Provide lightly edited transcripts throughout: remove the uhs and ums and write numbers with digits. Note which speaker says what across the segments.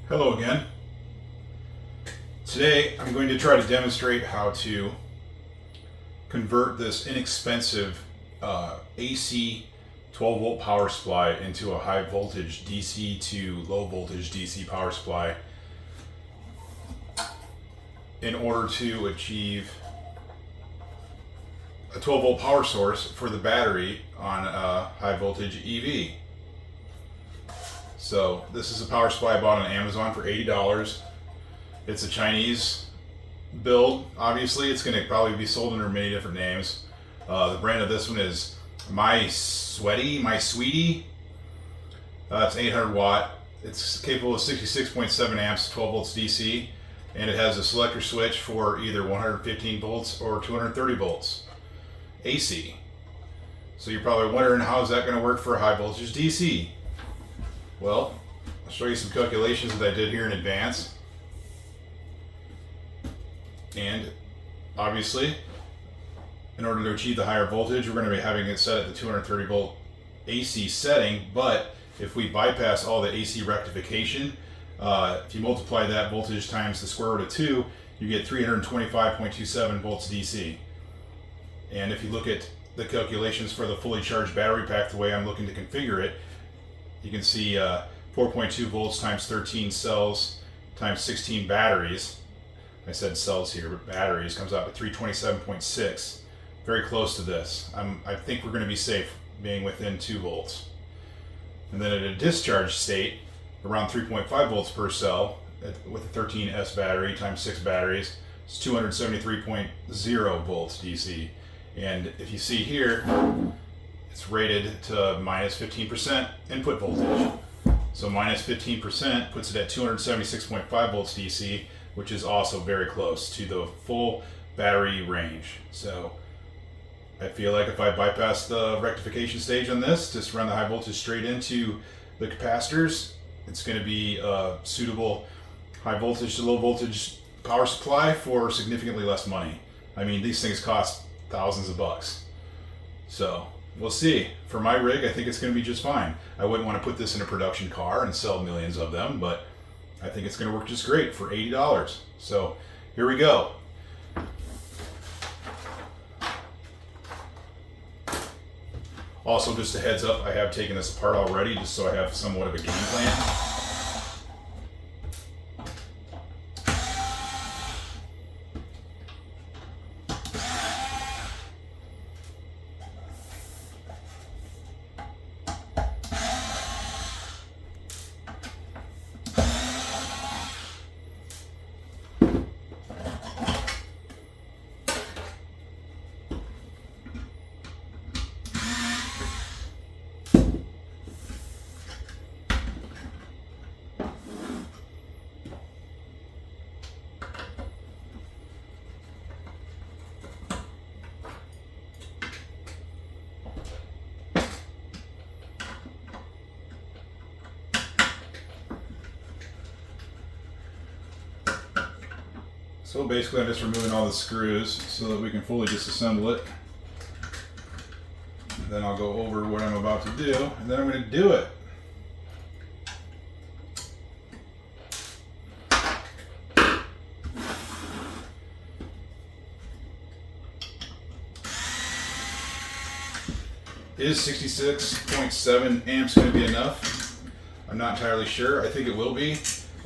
Speaker 1: Hello again. Today I'm going to try to demonstrate how to convert this inexpensive AC 12 volt power supply into a high voltage DC to low voltage DC power supply in order to achieve a 12 volt power source for the battery on a high voltage EV. So this is a power supply I bought on Amazon for $80. It's a Chinese build. Obviously, it's going to probably be sold under many different names. The brand of this one is My Sweetie. It's 800 watt. It's capable of 66.7 amps, 12 volts DC, and it has a selector switch for either 115 volts or 230 volts AC. So you're probably wondering, how is that going to work for a high voltage DC? Well, I'll show you some calculations that I did here in advance. And obviously, in order to achieve the higher voltage, we're going to be having it set at the 230 volt AC setting. But if we bypass all the AC rectification, if you multiply that voltage times the square root of 2, you get 325.27 volts DC. And if you look at the calculations for the fully charged battery pack, the way I'm looking to configure it, you can see 4.2 volts times 13 cells times 16 batteries. I said cells here, but batteries comes out to 327.6. Very close to this. I think we're going to be safe being within 2 volts. And then at a discharge state, around 3.5 volts per cell with a 13S battery times 6 batteries, it's 273.0 volts DC. And if you see here, it's rated to minus 15% input voltage. So minus 15% puts it at 276.5 volts DC, which is also very close to the full battery range. So I feel like if I bypass the rectification stage on this, just run the high voltage straight into the capacitors, it's going to be a suitable high voltage to low voltage power supply for significantly less money. I mean, these things cost thousands of bucks. So we'll see. For my rig, I think it's going to be just fine. I wouldn't want to put this in a production car and sell millions of them, but I think it's going to work just great for $80. So here we go. Also, just a heads up, I have taken this apart already just so I have somewhat of a game plan. So basically I'm just removing all the screws so that we can fully disassemble it. And then I'll go over what I'm about to do, and then I'm going to do it. Is 66.7 amps going to be enough? I'm not entirely sure. I think it will be.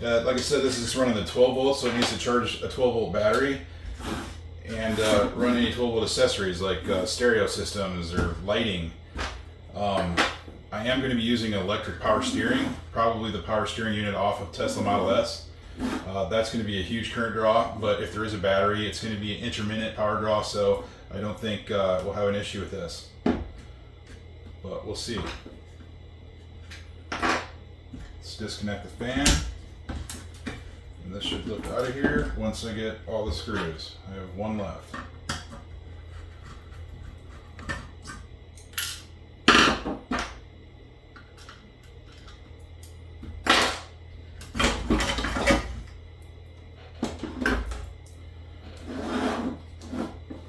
Speaker 1: Like I said, this is running the 12 volts, so it needs to charge a 12 volt battery and run any 12 volt accessories like stereo systems or lighting. I am going to be using electric power steering, probably the power steering unit off of Tesla Model S. That's going to be a huge current draw, but if there is a battery, it's going to be an intermittent power draw, so I don't think we'll have an issue with this. But we'll see. Let's disconnect the fan. And this should lift out of here once I get all the screws. I have one left.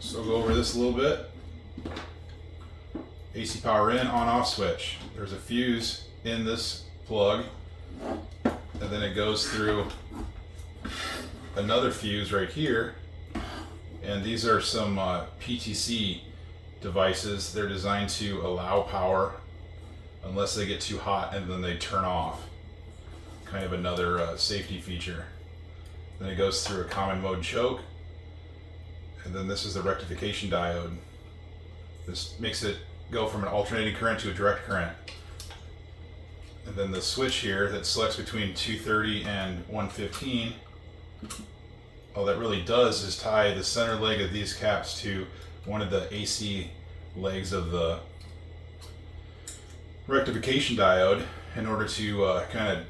Speaker 1: So go over this a little bit. AC power in, on off switch. There's a fuse in this plug. and then it goes through another fuse right here. And these are some PTC devices. They're designed to allow power unless they get too hot, and then they turn off. Kind of another safety feature. Then it goes through a common mode choke, and then this is the rectification diode. This makes it go from an alternating current to a direct current. And then the switch here that selects between 230 and 115, all that really does is tie the center leg of these caps to one of the AC legs of the rectification diode in order to kind of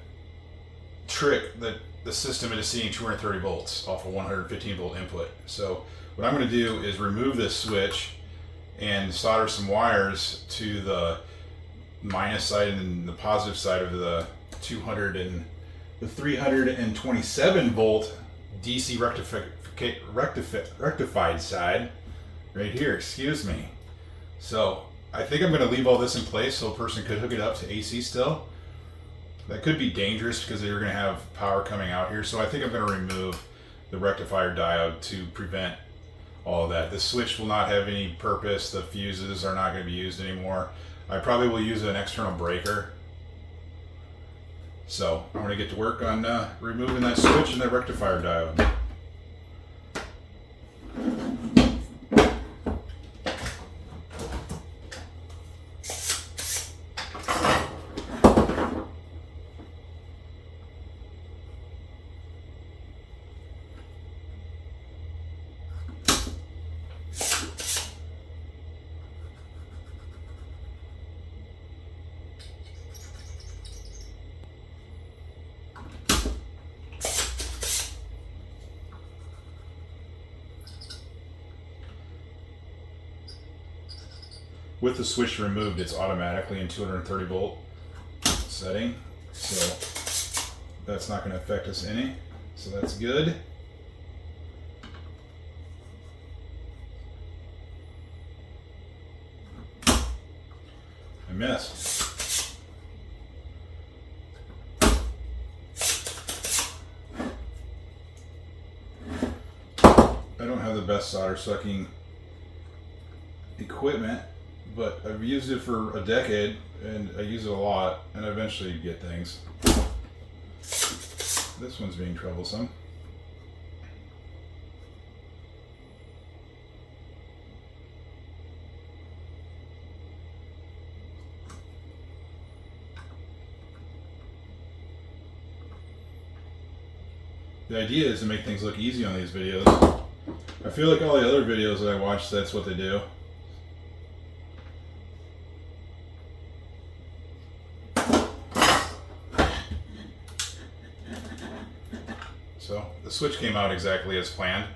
Speaker 1: trick the system into seeing 230 volts off a 115 volt input. So what I'm going to do is remove this switch and solder some wires to the minus side and the positive side of the 327 volt DC rectified side right here, excuse me. So I think I'm going to leave all this in place so a person could hook it up to AC still. That could be dangerous because you're going to have power coming out here. So I think I'm going to remove the rectifier diode to prevent all of that. The switch will not have any purpose. The fuses are not going to be used anymore. I probably will use an external breaker. So I'm going to get to work on removing that switch and that rectifier diode. With the switch removed, it's automatically in 230 volt setting, so that's not going to affect us any, so that's good. I missed. I don't have the best solder sucking equipment, but I've used it for a decade and I use it a lot, and I eventually get things. This one's being troublesome. The idea is to make things look easy on these videos. I feel like all the other videos that I watch, that's what they do. So the switch came out exactly as planned.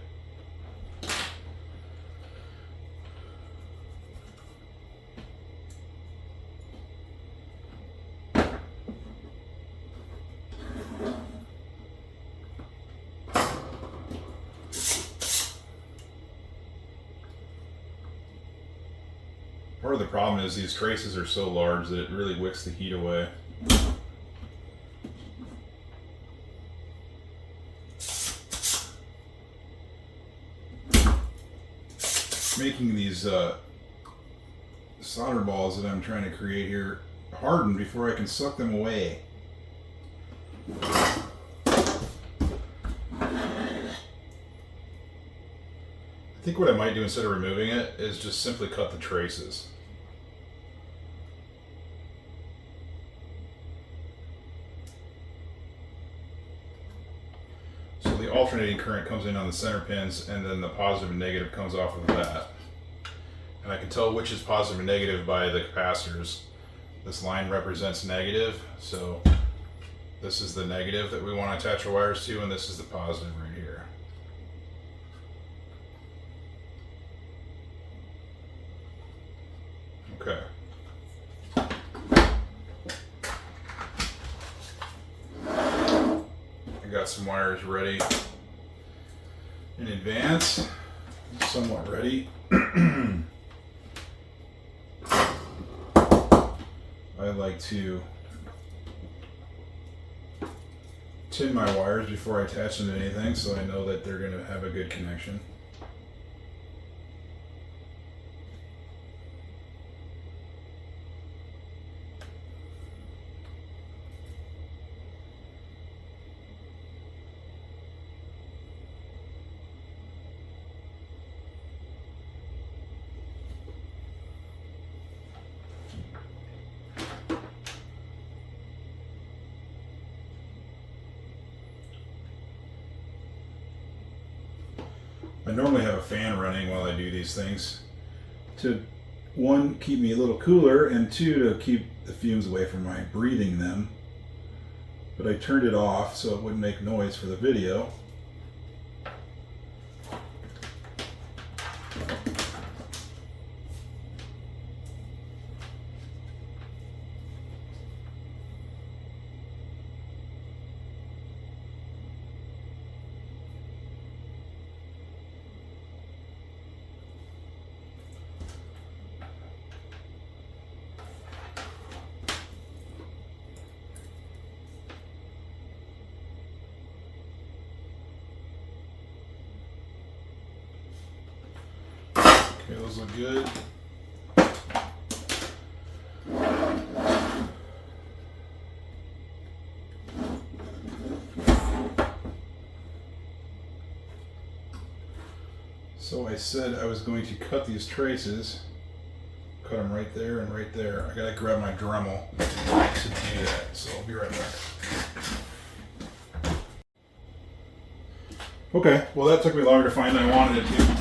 Speaker 1: Part of the problem is these traces are so large that it really wicks the heat away. Making these solder balls that I'm trying to create here harden before I can suck them away. I think what I might do instead of removing it is just simply cut the traces. So the alternating current comes in on the center pins, and then the positive and negative comes off of that. And I can tell which is positive and negative by the capacitors. This line represents negative, so this is the negative that we want to attach our wires to, and this is the positive right here. Okay. I got some wires ready in advance, somewhat ready. I like to tin my wires before I attach them to anything, so I know that they're going to have a good connection. I normally have a fan running while I do these things to, one, keep me a little cooler, and two, to keep the fumes away from my breathing them. But I turned it off so it wouldn't make noise for the video. Okay, those look good. So I said I was going to cut these traces, cut them right there and right there. I gotta grab my Dremel to do that, so I'll be right back. Okay, well that took me longer to find than I wanted it to.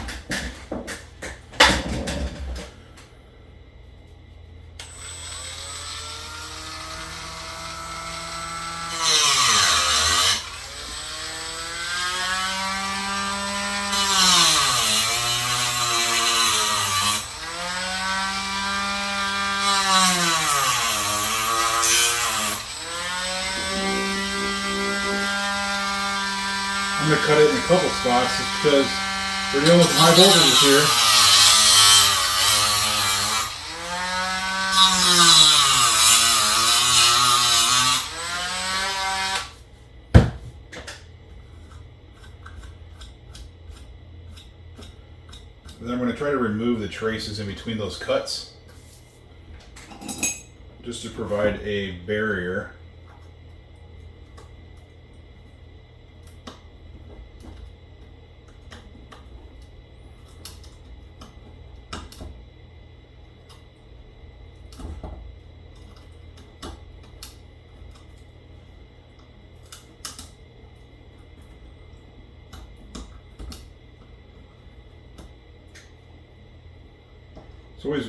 Speaker 1: I'm going to cut it in a couple spots just because we're dealing with some high voltages here. And then I'm going to try to remove the traces in between those cuts just to provide a barrier.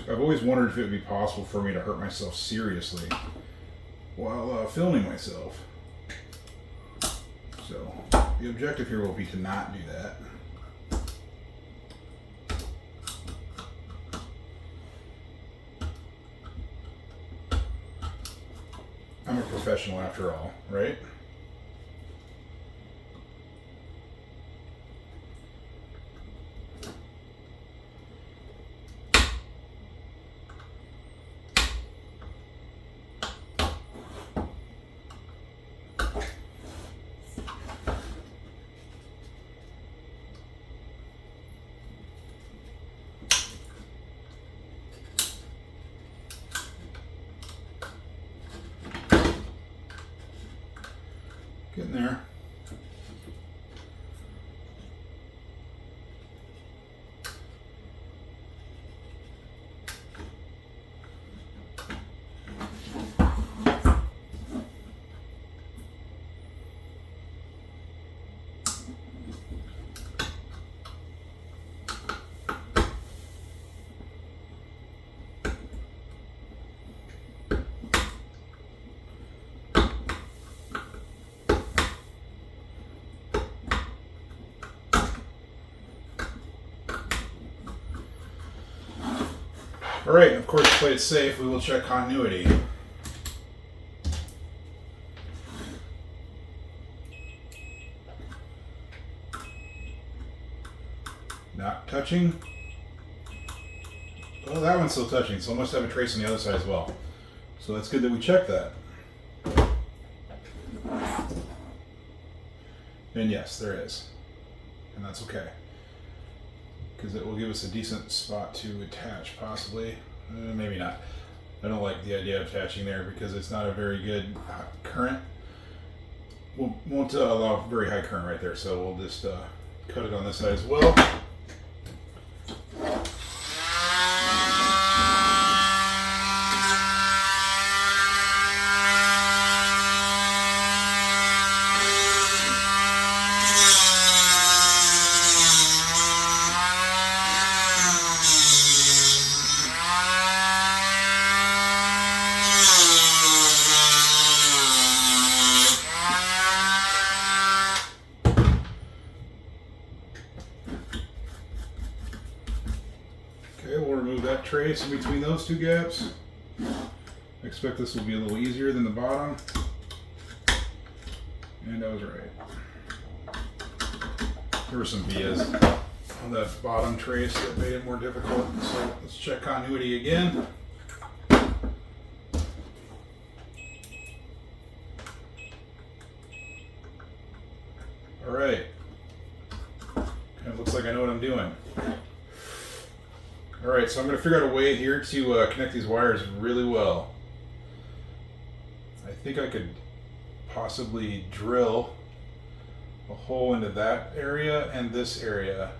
Speaker 1: I've always wondered if it would be possible for me to hurt myself seriously while filming myself. So the objective here will be to not do that. I'm a professional after all, right? Getting there. Alright, of course, to play it safe, we will check continuity. Not touching. Oh, that one's still touching, so it must have a trace on the other side as well. So that's good that we checked that. And yes, there is. And that's okay. Because it will give us a decent spot to attach, possibly. Maybe not. I don't like the idea of attaching there because it's not a very good current. Won't allow very high current right there, so we'll just cut it on this side as well. Okay, we'll remove that trace in between those two gaps. I expect this will be a little easier than the bottom. And I was right. There were some vias on that bottom trace that made it more difficult. So let's check continuity again. All right. Kind of looks like I know what I'm doing. All right, so I'm going to figure out a way here to connect these wires really well. I think I could possibly drill a hole into that area, and this area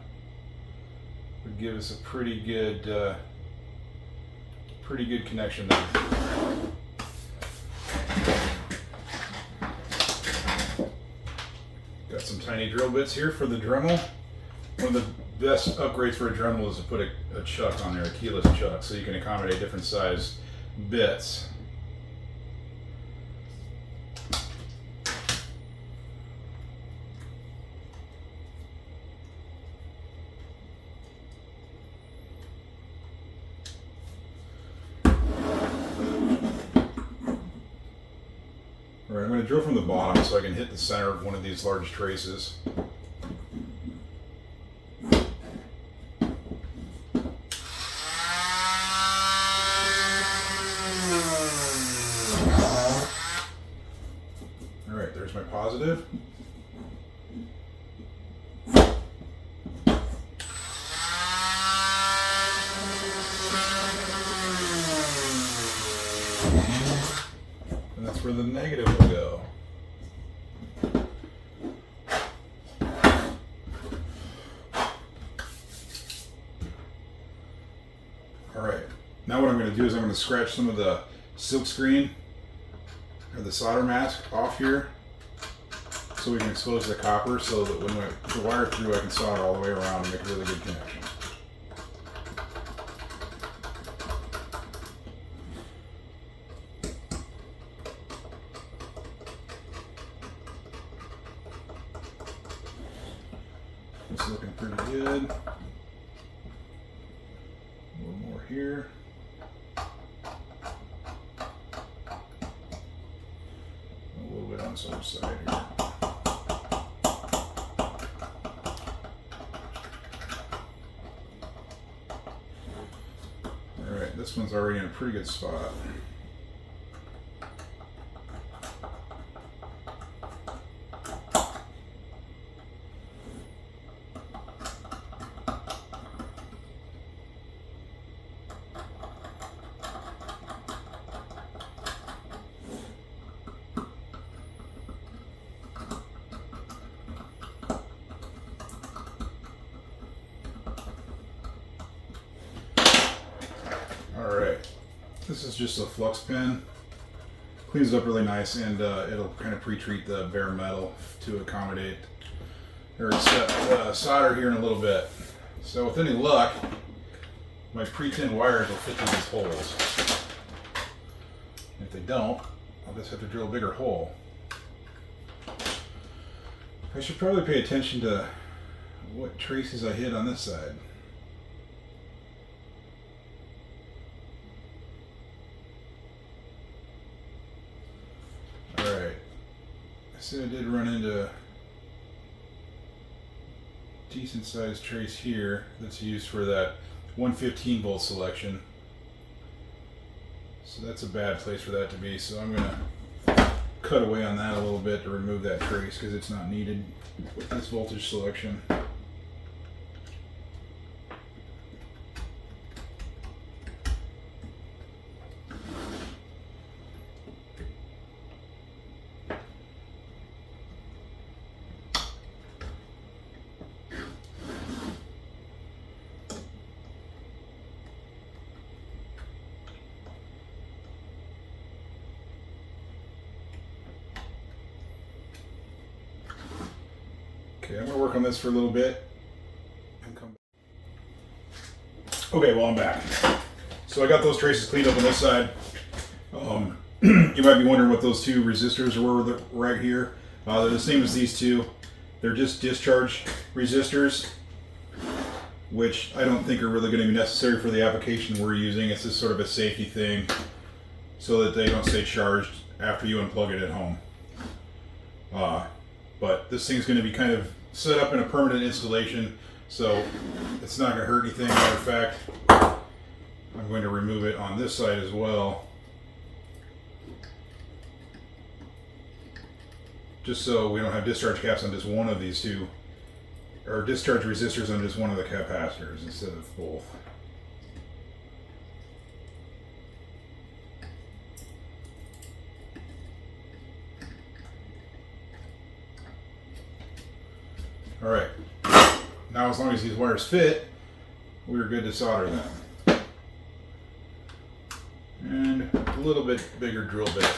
Speaker 1: would give us a pretty good connection there. Got some tiny drill bits here for the Dremel. One of the best upgrades for a Dremel is to put a chuck on there, a keyless chuck, so you can accommodate different size bits. All right, I'm going to drill from the bottom so I can hit the center of one of these large traces. All right, there's my positive. And that's where the negative will go. All right, now what I'm going to do is I'm going to scratch some of the silk screen or the solder mask off here so we can expose the copper so that when I put the wire through I can solder all the way around and make a really good connection. It's looking pretty good. A little more here. A little bit on this other side here. Alright, this one's already in a pretty good spot. Alright, this is just a flux pen. Cleans it up really nice, and it'll kind of pre-treat the bare metal to accommodate or set solder here in a little bit. So with any luck, my pre-tinned wires will fit through these holes. If they don't, I'll just have to drill a bigger hole. I should probably pay attention to what traces I hit on this side. Alright, I see I did run into a decent sized trace here that's used for that 115 volt selection. So that's a bad place for that to be, so I'm going to cut away on that a little bit to remove that trace because it's not needed with this voltage selection. Okay, I'm going to work on this for a little bit and come back. Okay, well, I'm back. So I got those traces cleaned up on this side. You might be wondering what those two resistors were right here. They're the same as these two. They're just discharge resistors, which I don't think are really going to be necessary for the application we're using. It's just sort of a safety thing so that they don't stay charged after you unplug it at home. But this thing's going to be kind of set up in a permanent installation, so it's not going to hurt anything. Matter of fact, I'm going to remove it on this side as well, just so we don't have discharge caps on just one of these two, or discharge resistors on just one of the capacitors instead of both. All right, now as long as these wires fit, we're good to solder them. And a little bit bigger drill bit.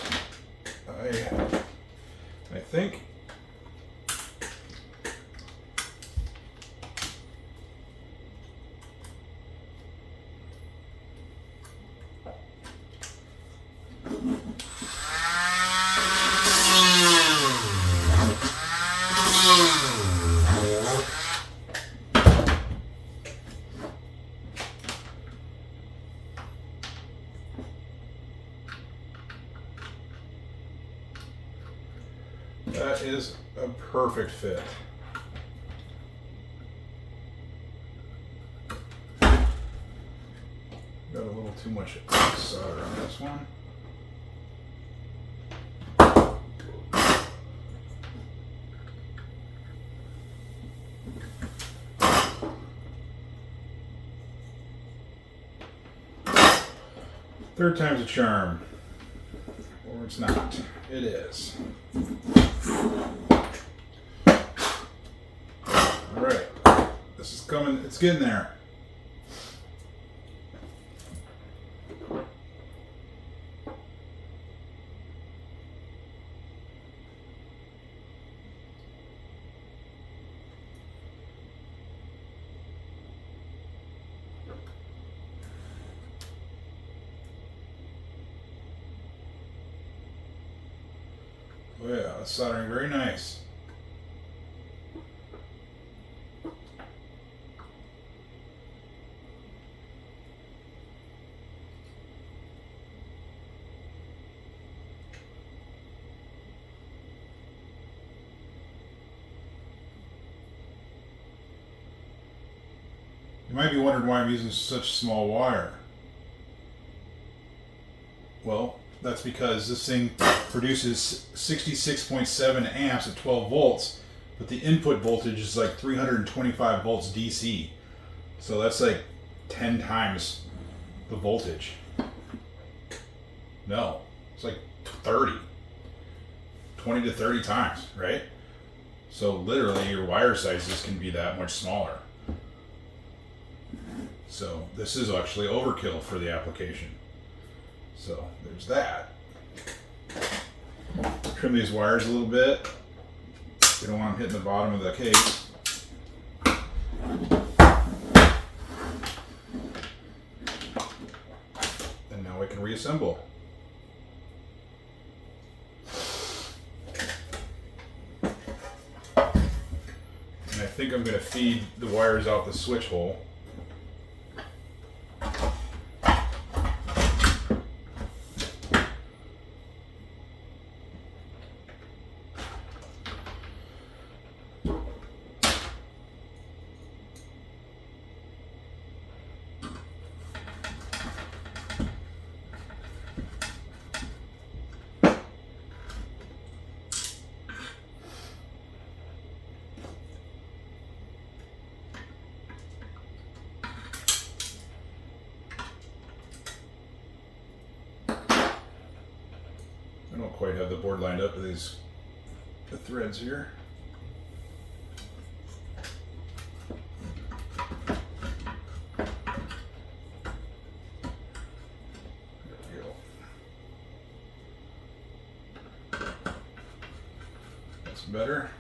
Speaker 1: I think. That is a perfect fit. Got a little too much solder on this one. Third time's a charm. Or it's not. It is. Alright. This is coming, it's getting there. Oh yeah, that's soldering very nice. You might be wondering why I'm using such small wire. Well, that's because this thing produces 66.7 amps at 12 volts, but the input voltage is like 325 volts DC. So that's like 10 times the voltage. No, it's like 30. 20 to 30 times, right? So literally your wire sizes can be that much smaller. So this is actually overkill for the application. So there's that. Trim these wires a little bit. You don't want them hitting the bottom of the case. And now we can reassemble. And I think I'm going to feed the wires out the switch hole. quite have the board lined up with the threads here. There we go. That's better.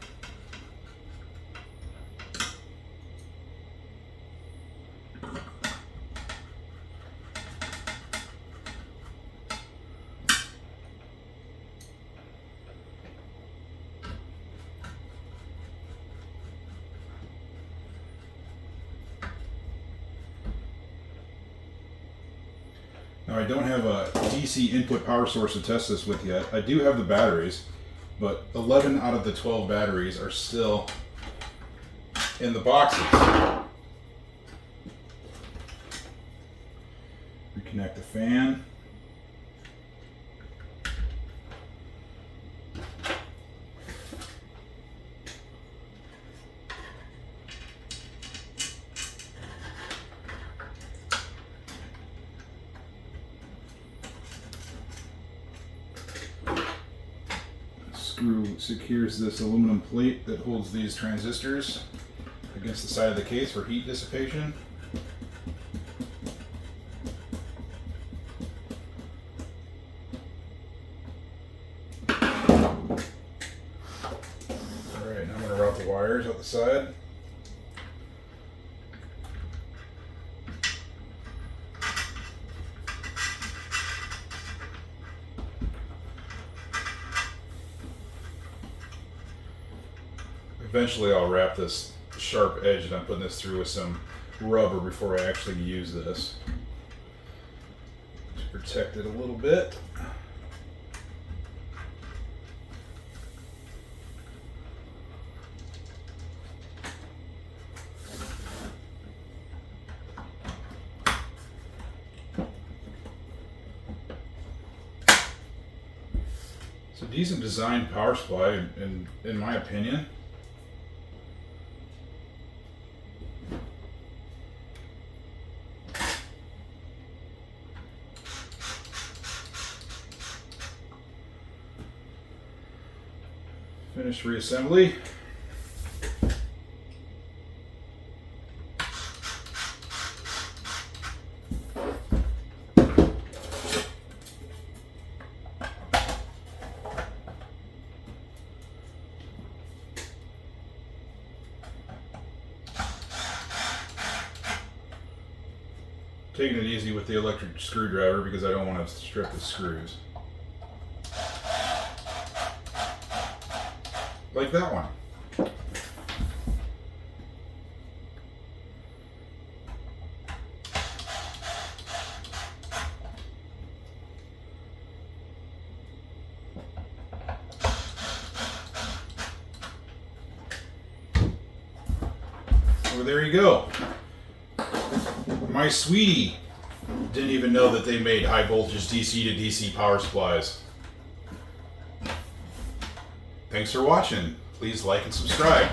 Speaker 1: Now I don't have a DC input power source to test this with yet. I do have the batteries, but 11 out of the 12 batteries are still in the boxes. Reconnect the fan. Screw secures this aluminum plate that holds these transistors against the side of the case for heat dissipation. Alright, now I'm going to route the wires out the side. Eventually I'll wrap this sharp edge that I'm putting this through with some rubber before I actually use this. Just protect it a little bit. It's a decent designed power supply in my opinion. Finish reassembly. Taking it easy with the electric screwdriver because I don't want to strip the screws. Like that one. Well, there you go. My sweetie didn't even know that they made high voltage DC to DC power supplies. Thanks for watching. Please like and subscribe.